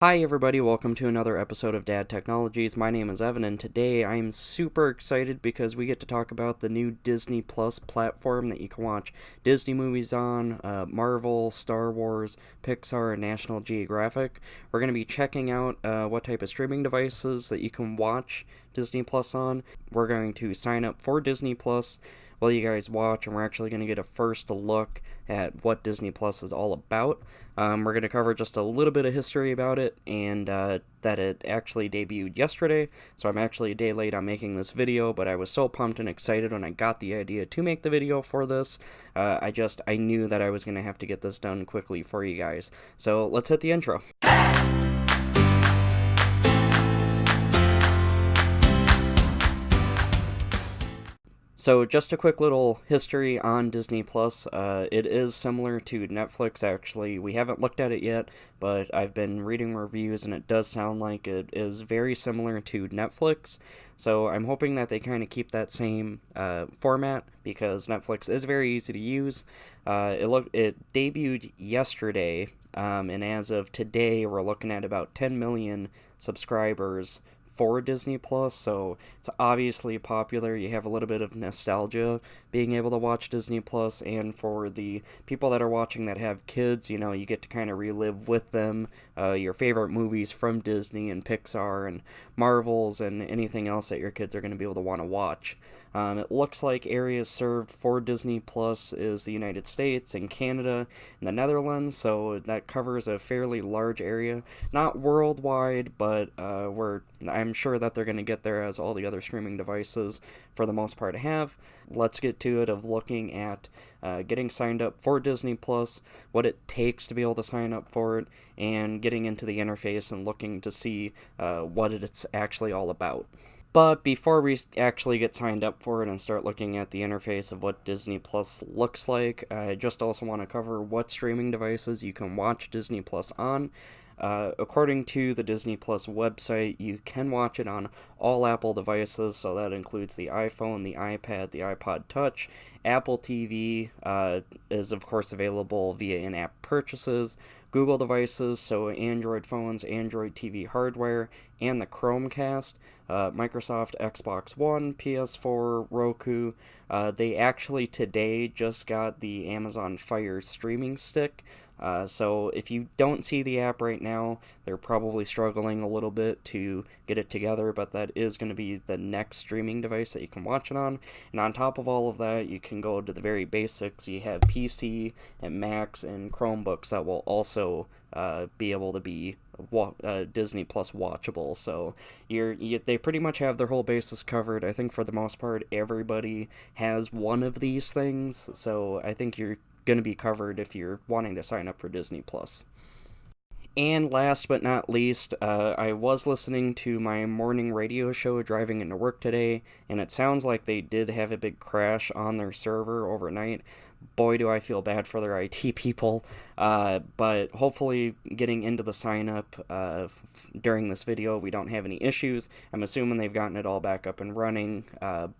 Hi everybody, welcome to another episode of Dad Technologies. My name is Evan, and today I'm super excited because we get to talk about the new Disney Plus platform that you can watch Disney movies on, Marvel, Star Wars, Pixar, and National Geographic. We're going to be checking out what type of streaming devices that you can watch Disney Plus on. We're going to sign up for Disney Plus while you guys watch, and we're actually going to get a first look at what Disney Plus is all about. We're going to cover just a little bit of history about it, and that it actually debuted yesterday, so I'm actually a day late on making this video, but I was so pumped and excited when I got the idea to make the video for this. I knew that I was going to have to get this done quickly for you guys. So let's hit the intro. So, just a quick little history on Disney Plus. It is similar to Netflix, actually. We haven't looked at it yet, but I've been reading reviews, and it does sound like it is very similar to Netflix. So, I'm hoping that they kind of keep that same format because Netflix is very easy to use. It debuted yesterday, and as of today, we're looking at about 10 million subscribers for Disney Plus, so it's obviously popular. You have a little bit of nostalgia being able to watch Disney Plus, and for the people that are watching that have kids, you get to kind of relive with them your favorite movies from Disney and Pixar and Marvels and anything else that your kids are going to be able to want to watch. It looks like areas served for Disney Plus is the United States and Canada and the Netherlands, so that covers a fairly large area. Not worldwide, but I'm sure that they're going to get there as all the other streaming devices, for the most part, have. Let's get to it of looking at getting signed up for Disney Plus, what it takes to be able to sign up for it, and getting into the interface and looking to see what it's actually all about. But before we actually get signed up for it and start looking at the interface of what Disney Plus looks like, I just also want to cover what streaming devices you can watch Disney Plus on. According to the Disney Plus website, you can watch it on all Apple devices, so that includes the iPhone, the iPad, the iPod Touch. Apple TV is, of course, available via in app purchases. Google devices, so Android phones, Android TV hardware, and the Chromecast. Microsoft Xbox One, PS4, Roku. They actually today just got the Amazon Fire streaming stick. So if you don't see the app right now, they're probably struggling a little bit to get it together, but that is going to be the next streaming device that you can watch it on. And on top of all of that, you can go to the very basics. You have PC and Macs and Chromebooks that will also be able to be Disney Plus watchable. So they pretty much have their whole bases covered. I think for the most part, everybody has one of these things. So I think you're going to be covered if you're wanting to sign up for Disney Plus. And last but not least, I was listening to my morning radio show driving into work today, and it sounds like they did have a big crash on their server overnight. Boy, do I feel bad for their IT people. But hopefully, getting into the sign up during this video, we don't have any issues. I'm assuming they've gotten it all back up and running,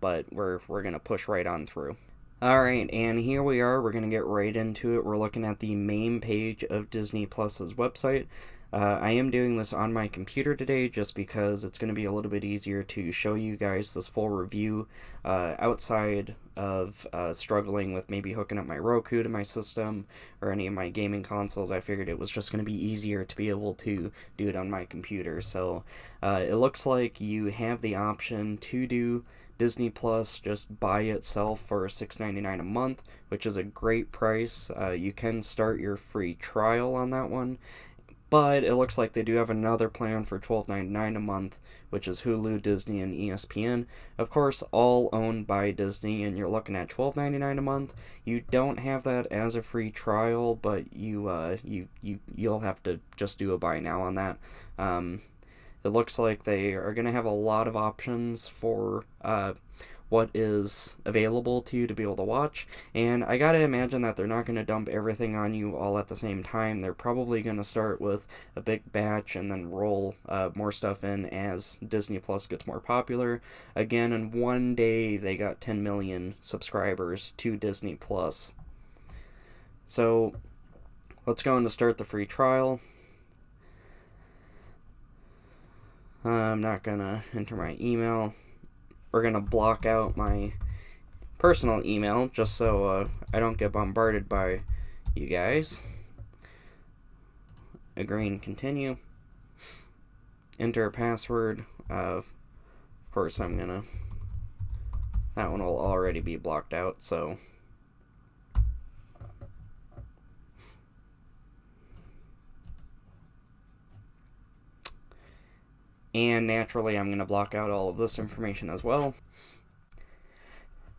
but we're going to push right on through. Alright, and here we are. We're going to get right into it. We're looking at the main page of Disney Plus's website. I am doing this on my computer today just because it's going to be a little bit easier to show you guys this full review outside of struggling with maybe hooking up my Roku to my system or any of my gaming consoles. I figured it was just going to be easier to be able to do it on my computer. So it looks like you have the option to do Disney Plus just by itself for $6.99 a month, which is a great price. You can start your free trial on that one, but it looks like they do have another plan for $12.99 a month, which is Hulu, Disney, and ESPN. Of course, all owned by Disney, and you're looking at $12.99 a month. You don't have that as a free trial, but you'll have to just do a buy now on that. It looks like they are going to have a lot of options for what is available to you to be able to watch, and I gotta imagine that they're not going to dump everything on you all at the same time. They're probably going to start with a big batch and then roll more stuff in as Disney Plus gets more popular. Again, in one day, they got 10 million subscribers to Disney Plus. So let's go in to start the free trial. I'm not gonna enter my email. We're gonna block out my personal email just so I don't get bombarded by you guys. Agree and continue. Enter a password. Of course, I'm gonna. That one will already be blocked out, so. And naturally, I'm gonna block out all of this information as well.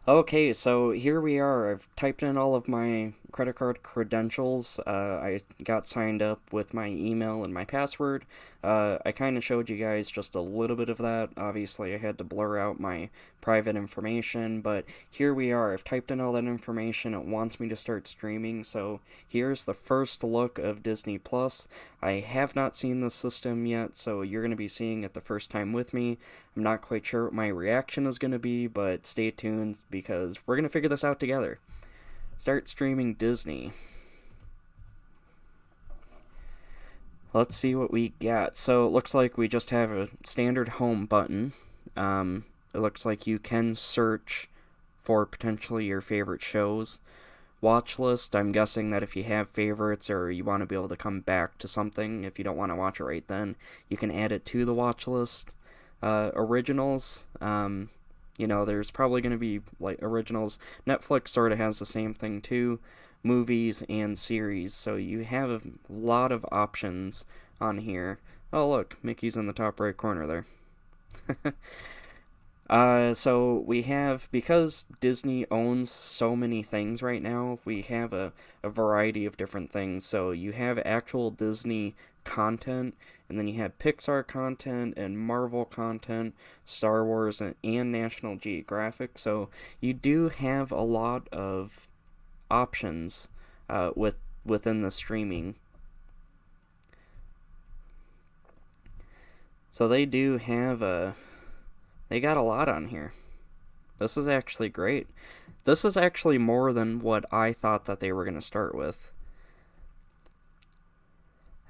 Okay, so here we are. I've typed in all of my credit card credentials. I got signed up with my email and my password. I kind of showed you guys just a little bit of that. Obviously, I had to blur out my private information, but here we are. I've typed in all that information. It wants me to start streaming, so here's the first look of Disney Plus. I have not seen the system yet, so you're going to be seeing it the first time with me. I'm not quite sure what my reaction is going to be, but stay tuned because we're going to figure this out together. Start streaming Disney. Let's see what we got. So it looks like we just have a standard home button. It looks like you can search for potentially your favorite shows. Watch list, I'm guessing that if you have favorites or you want to be able to come back to something, if you don't want to watch it right then, you can add it to the watch list. Originals, there's probably going to be like originals. Netflix sort of has the same thing too. Movies and series, so you have a lot of options on here. Oh look, Mickey's in the top right corner there. So we have, because Disney owns so many things right now, we have a variety of different things. So you have actual Disney content, and then you have Pixar content and Marvel content, Star Wars, and National Geographic. So you do have a lot of options within the streaming. So they do have they got a lot on here. This is actually great. This is actually more than what I thought that they were going to start with.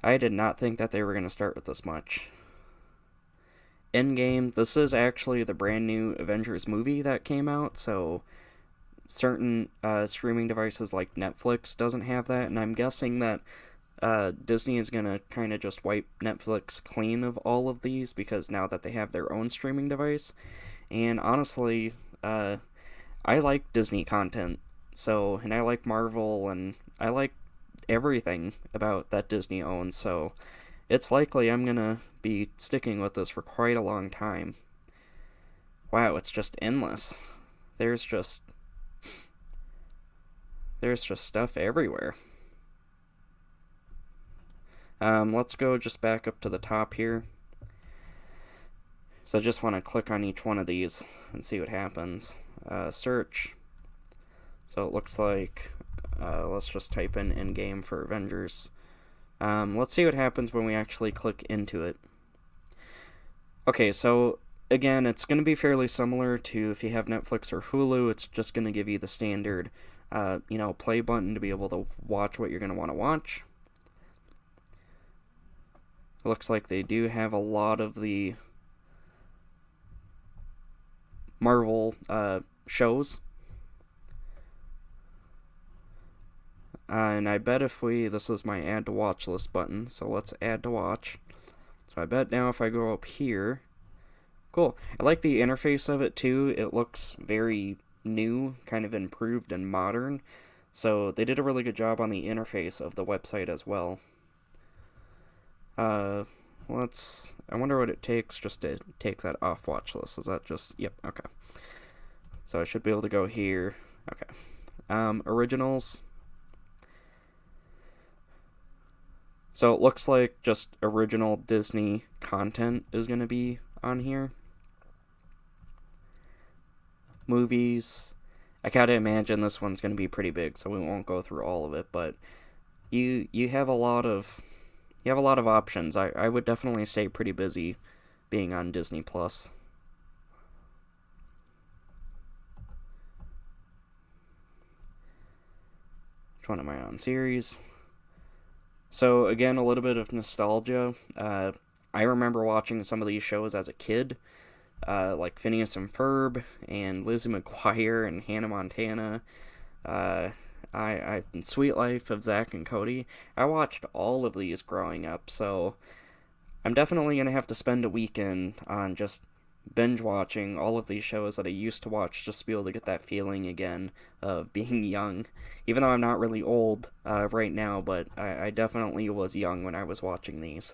I did not think that they were going to start with this much. Endgame, this is actually the brand new Avengers movie that came out, so certain streaming devices like Netflix doesn't have that, and I'm guessing that Disney is going to kind of just wipe Netflix clean of all of these because now that they have their own streaming device. And honestly, I like Disney content, and I like Marvel, and I like everything about that Disney owns, so it's likely I'm going to be sticking with this for quite a long time. Wow, it's just endless. There's just stuff everywhere. Let's go just back up to the top here. So I just want to click on each one of these and see what happens. Search. So it looks like, let's just type in Endgame for Avengers. Let's see what happens when we actually click into it. Okay, so again, it's going to be fairly similar to if you have Netflix or Hulu. It's just going to give you the standard, play button to be able to watch what you're going to want to watch. It looks like they do have a lot of the Marvel shows. And I bet this is my add to watch list button, so let's add to watch. So I bet now if I go up here, cool. I like the interface of it too. It looks very new, kind of improved and modern. So they did a really good job on the interface of the website as well. I wonder what it takes just to take that off watch list. Is that just, yep, okay. So I should be able to go here. Okay. Originals. So it looks like just original Disney content is going to be on here. Movies. I gotta imagine this one's going to be pretty big, so we won't go through all of it, but you have a lot of options. I would definitely stay pretty busy being on Disney Plus. Which one am I on? Series. So again, a little bit of nostalgia. I remember watching some of these shows as a kid, like Phineas and Ferb and Lizzie McGuire and Hannah Montana. Uh, Sweet Life of Zach and Cody. I watched all of these growing up, so I'm definitely gonna have to spend a weekend on just binge watching all of these shows that I used to watch just to be able to get that feeling again of being young. Even though I'm not really old right now, but I definitely was young when I was watching these.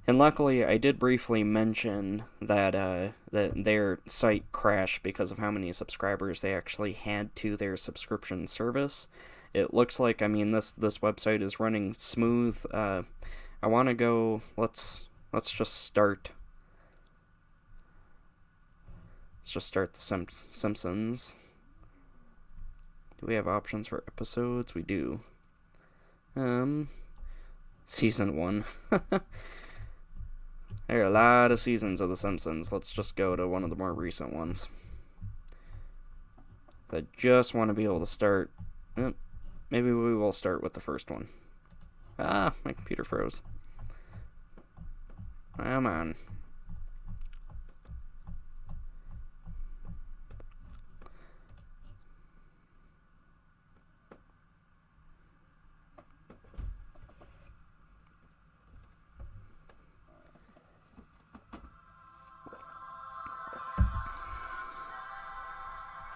And luckily, I did briefly mention that their site crashed because of how many subscribers they actually had to their subscription service. It looks like, I mean, this website is running smooth. I want to go. Let's just start. Let's just start the Simpsons. Do we have options for episodes? We do. Season 1. There are a lot of seasons of The Simpsons. Let's just go to one of the more recent ones. I just want to be able to start. Maybe we will start with the first one. Ah, my computer froze. Come on.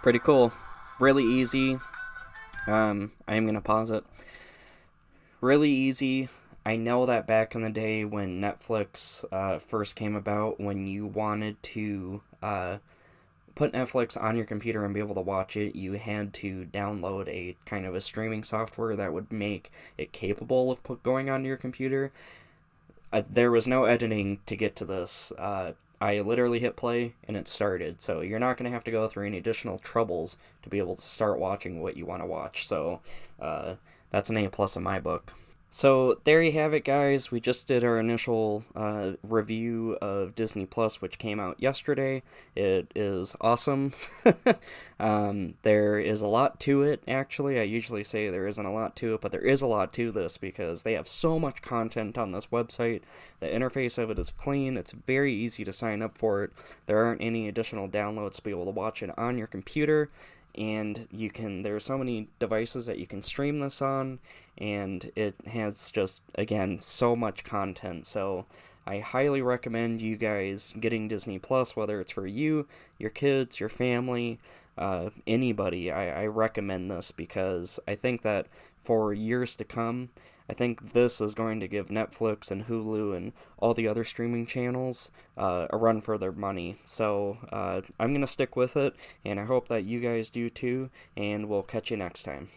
Pretty cool. Really easy. I am going to pause it. Really easy. I know that back in the day when Netflix first came about, when you wanted to put Netflix on your computer and be able to watch it, you had to download a kind of a streaming software that would make it capable of going onto your computer. There was no editing to get to this. I literally hit play and it started, so you're not going to have to go through any additional troubles to be able to start watching what you want to watch. So that's an A plus in my book. So there you have it, guys. We just did our initial review of Disney Plus, which came out yesterday. It is awesome. There is a lot to it, actually. I usually say there isn't a lot to it, but there is a lot to this because they have so much content on this website. The interface of it is clean. It's very easy to sign up for it. There aren't any additional downloads to be able to watch it on your computer. And there are so many devices that you can stream this on, and it has just, again, so much content. So I highly recommend you guys getting Disney Plus, whether it's for you, your kids, your family, anybody. I recommend this because I think that for years to come, I think this is going to give Netflix and Hulu and all the other streaming channels a run for their money. So I'm going to stick with it, and I hope that you guys do too, and we'll catch you next time.